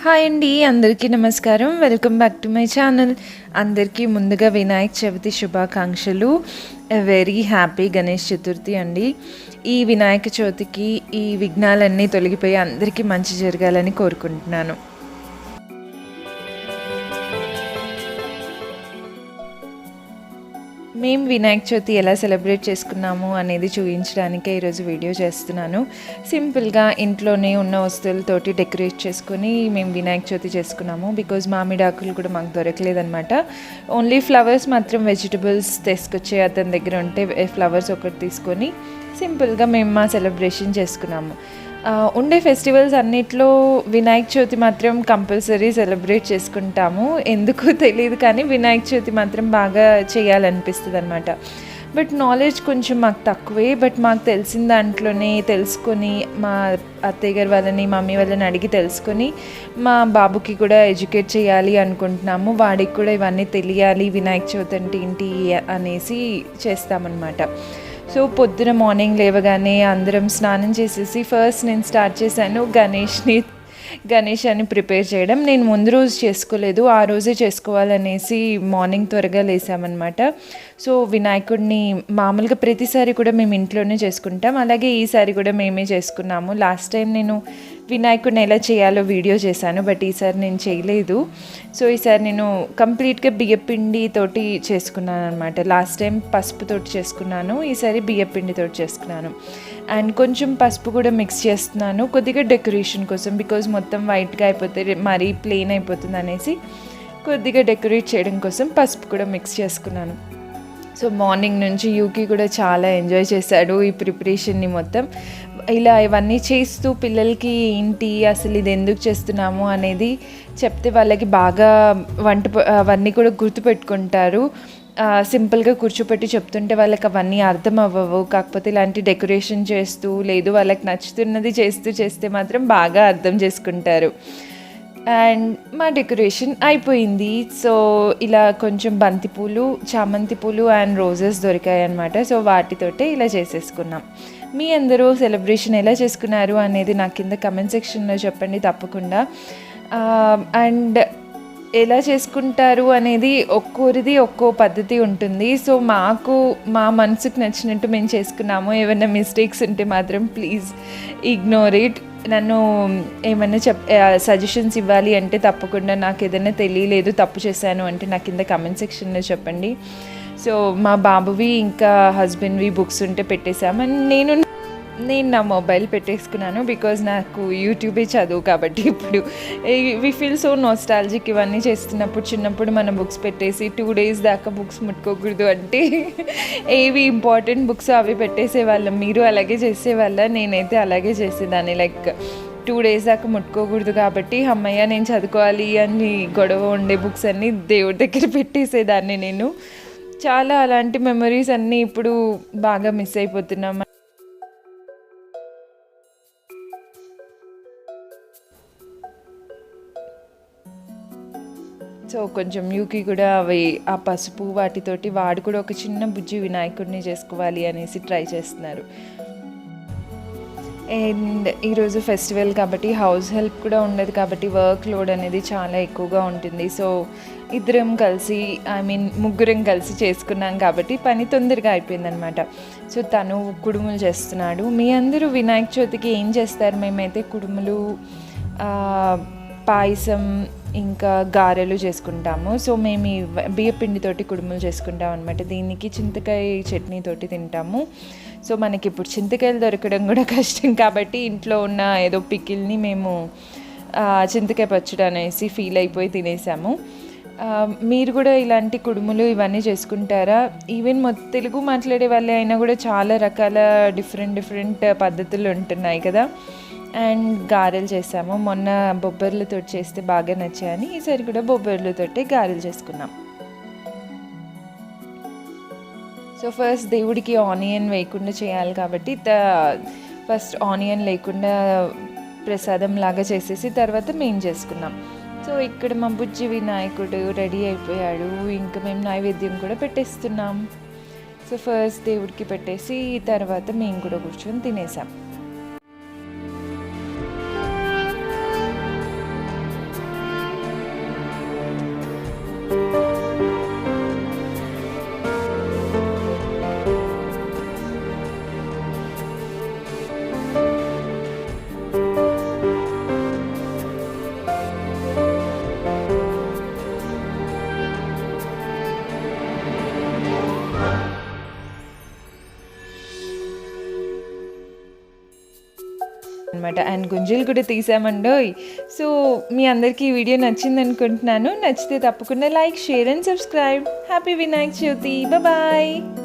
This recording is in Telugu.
హాయ్ అండి, అందరికీ నమస్కారం. Welcome back to my channel. అందరికీ ముందుగా వినాయక చవితి శుభాకాంక్షలు. వెరీ హ్యాపీ గణేష్ చతుర్థి అండి. ఈ వినాయక చవితికి ఈ విఘ్నాలన్నీ తొలగిపోయి అందరికీ మంచి జరగాలని కోరుకుంటున్నాను. మేము వినాయక చవితి ఎలా సెలబ్రేట్ చేసుకున్నాము అనేది చూపించడానికే ఈరోజు వీడియో చేస్తున్నాను. సింపుల్గా ఇంట్లోనే ఉన్న వస్తువులతోటి డెకరేట్ చేసుకొని మేము వినాయక చవితి చేసుకున్నాము. బికాజ్ మామిడాకులు కూడా మాకు దొరకలేదనమాట. ఓన్లీ ఫ్లవర్స్ మాత్రం వెజిటబుల్స్ తీసుకొచ్చే అతని దగ్గర ఉంటే ఫ్లవర్స్ ఒకటి తీసుకొని సింపుల్గా మేము మా సెలబ్రేషన్ చేసుకున్నాము. ఉండే ఫెస్టివల్స్ అన్నిట్లో వినాయక చవితి మాత్రం కంపల్సరీ సెలబ్రేట్ చేసుకుంటాము. ఎందుకు తెలియదు కానీ వినాయక చవితి మాత్రం బాగా చేయాలనిపిస్తుంది అనమాట. బట్ నాలెడ్జ్ కొంచెం మాకు తక్కువే. బట్ మాకు తెలిసిన దాంట్లోనే తెలుసుకొని మా అత్తయ్య గారు వాళ్ళని మమ్మీ వాళ్ళని అడిగి తెలుసుకొని మా బాబుకి కూడా ఎడ్యుకేట్ చేయాలి అనుకుంటున్నాము. వాడికి కూడా ఇవన్నీ తెలియాలి, వినాయక చవితి అంటే ఏంటి అనేసి చేస్తామన్నమాట. సో పొద్దున మార్నింగ్ లేవగానే అందరం స్నానం చేసేసి ఫస్ట్ నేను స్టార్ట్ చేశాను గణేష్ అని ప్రిపేర్ చేయడం. నేను ముందు రోజు చేసుకోలేదు, ఆ రోజే చేసుకోవాలనేసి మార్నింగ్ త్వరగా లేసామన్నమాట. సో వినాయకుడిని మామూలుగా ప్రతిసారి కూడా మేము ఇంట్లోనే చేసుకుంటాం, అలాగే ఈసారి కూడా మేమే చేసుకున్నాము. లాస్ట్ టైం నేను వినాయకుడిని ఎలా చేయాలో వీడియో చేశాను, బట్ ఈసారి నేను చేయలేదు. సో ఈసారి నేను కంప్లీట్గా బియ్యపిండి తోటి చేసుకున్నాను అనమాట. లాస్ట్ టైం పసుపుతోటి చేసుకున్నాను, ఈసారి బియ్యపిండితోటి చేసుకున్నాను. అండ్ కొంచెం పసుపు కూడా మిక్స్ చేస్తున్నాను కొద్దిగా డెకరేషన్ కోసం. బికాజ్ మొత్తం వైట్గా అయిపోతే మరీ ప్లెయిన్ అయిపోతుంది అనేసి కొద్దిగా డెకరేట్ చేయడం కోసం పసుపు కూడా మిక్స్ చేసుకున్నాను. సో మార్నింగ్ నుంచి యూకి కూడా చాలా ఎంజాయ్ చేశాడు ఈ ప్రిపరేషన్ని మొత్తం. ఇలా ఇవన్నీ చేస్తూ పిల్లలకి ఏంటి అసలు ఇది ఎందుకు చేస్తున్నాము అనేది చెప్తే వాళ్ళకి బాగా అవన్నీ కూడా గుర్తుపెట్టుకుంటారు. సింపుల్గా కూర్చోపెట్టి చెప్తుంటే వాళ్ళకి అవన్నీ అర్థం అవ్వవు. కాకపోతే ఇలాంటి డెకరేషన్ చేస్తూ లేదు వాళ్ళకి నచ్చుతున్నది చేస్తే మాత్రం బాగా అర్థం చేసుకుంటారు. అండ్ మా డెకరేషన్ అయిపోయింది. సో ఇలా కొంచెం బంతిపూలు, చామంతి పూలు అండ్ రోజెస్ దొరికాయి అన్నమాట. సో వాటితోటే ఇలా చేసేసుకున్నాం. మీ అందరూ సెలబ్రేషన్ ఎలా చేసుకున్నారు అనేది నాకు కింద కమెంట్ సెక్షన్లో చెప్పండి తప్పకుండా. అండ్ ఎలా చేసుకుంటారు అనేది ఒక్కోరిది ఒక్కో పద్ధతి ఉంటుంది. సో మా మనసుకు నచ్చినట్టు మేము చేసుకున్నాము. ఏమైనా మిస్టేక్స్ ఉంటే మాత్రం ప్లీజ్ ఇగ్నోర్ ఇట్. నన్ను ఏమైనా సజెషన్స్ ఇవ్వాలి అంటే తప్పకుండా, నాకు ఏదైనా తెలియలేదు తప్పు చేశాను అంటే నాకు కింద కమెంట్ సెక్షన్లో చెప్పండి. సో మా బాబువి ఇంకా హస్బెండ్వి బుక్స్ ఉంటే పెట్టేశామని నేను నా మొబైల్ పెట్టేసుకున్నాను. బికాజ్ నాకు యూట్యూబే చదువు కాబట్టి ఇప్పుడు వి ఫీల్ సో నోస్టాలజిక్. ఇవన్నీ చేస్తున్నప్పుడు చిన్నప్పుడు మనం బుక్స్ పెట్టేసి 2 days దాకా బుక్స్ ముట్టుకోకూడదు అంటే ఏవి ఇంపార్టెంట్ బుక్స్ అవి పెట్టేసేవాళ్ళం. మీరు అలాగే చేసేవాళ్ళ? నేనైతే అలాగే చేసేదాన్ని. లైక్ 2 days దాకా ముట్టుకోకూడదు కాబట్టి అమ్మయ్య నేను చదువుకోవాలి అని గొడవ ఉండే బుక్స్ అన్నీ దేవుడి దగ్గర పెట్టేసేదాన్ని నేను. చాలా అలాంటి మెమరీస్ అన్నీ ఇప్పుడు బాగా మిస్ అయిపోతున్నాం. సో కొంచెం యూకి కూడా అవి ఆ పసుపు వాటితోటి వాడు కూడా ఒక చిన్న బుజ్జి వినాయకుడిని చేసుకోవాలి అనేసి ట్రై చేస్తున్నారు. అండ్ ఈరోజు ఫెస్టివల్ కాబట్టి హౌస్ హెల్ప్ కూడా ఉండదు కాబట్టి వర్క్ లోడ్ అనేది చాలా ఎక్కువగా ఉంటుంది. సో ముగ్గురం కలిసి చేసుకున్నాం కాబట్టి పని తొందరగా అయిపోయిందనమాట. సో తను కుడుములు చేస్తున్నాడు. మీ అందరూ వినాయక చవితికి ఏం చేస్తారు? మేమైతే కుడుములు, పాయసం ఇంకా గారెలు చేసుకుంటాము. సో మేము బియ్యపిండితోటి కుడుములు చేసుకుంటాం అనమాట. దీనికి చింతకాయ చట్నీతోటి తింటాము. సో మనకి ఇప్పుడు చింతకాయలు దొరకడం కూడా కష్టం కాబట్టి ఇంట్లో ఉన్న ఏదో పికిల్ని మేము చింతకాయ పచ్చడి అనేసి ఫీల్ అయిపోయి తినేసాము. మీరు కూడా ఇలాంటి కుడుములు ఇవన్నీ చేసుకుంటారా? ఈవెన్ తెలుగు మాట్లాడే వాళ్ళే అయినా కూడా చాలా రకాల డిఫరెంట్ పద్ధతులు ఉంటున్నాయి కదా. అండ్ గారెలు చేసాము. మొన్న బొబ్బర్లతో చేస్తే బాగా నచ్చాయని ఈసారి కూడా బొబ్బర్లతోటే గారెలు చేసుకున్నాం. సో ఫస్ట్ దేవుడికి ఆనియన్ వేయకుండా చేయాలి కాబట్టి ఫస్ట్ ఆనియన్ లేకుండా ప్రసాదం లాగా చేసేసి తర్వాత మేము చేసుకున్నాం. సో ఇక్కడ మా బుజ్జి వినాయకుడు రెడీ అయిపోయాడు. ఇంకా మేము నైవేద్యం కూడా పెట్టేస్తున్నాం. సో ఫస్ట్ దేవుడికి పెట్టేసి తర్వాత మేము కూడా కూర్చొని తినేసాం. అనమాట. అండ్ గుంజలు కూడా తీసామండోయ్. సో మీ అందరికీ ఈ వీడియో నచ్చింది అనుకుంటున్నాను. నచ్చితే తప్పకుండా like, share and subscribe. Happy Vinayaka Chavithi. Bye.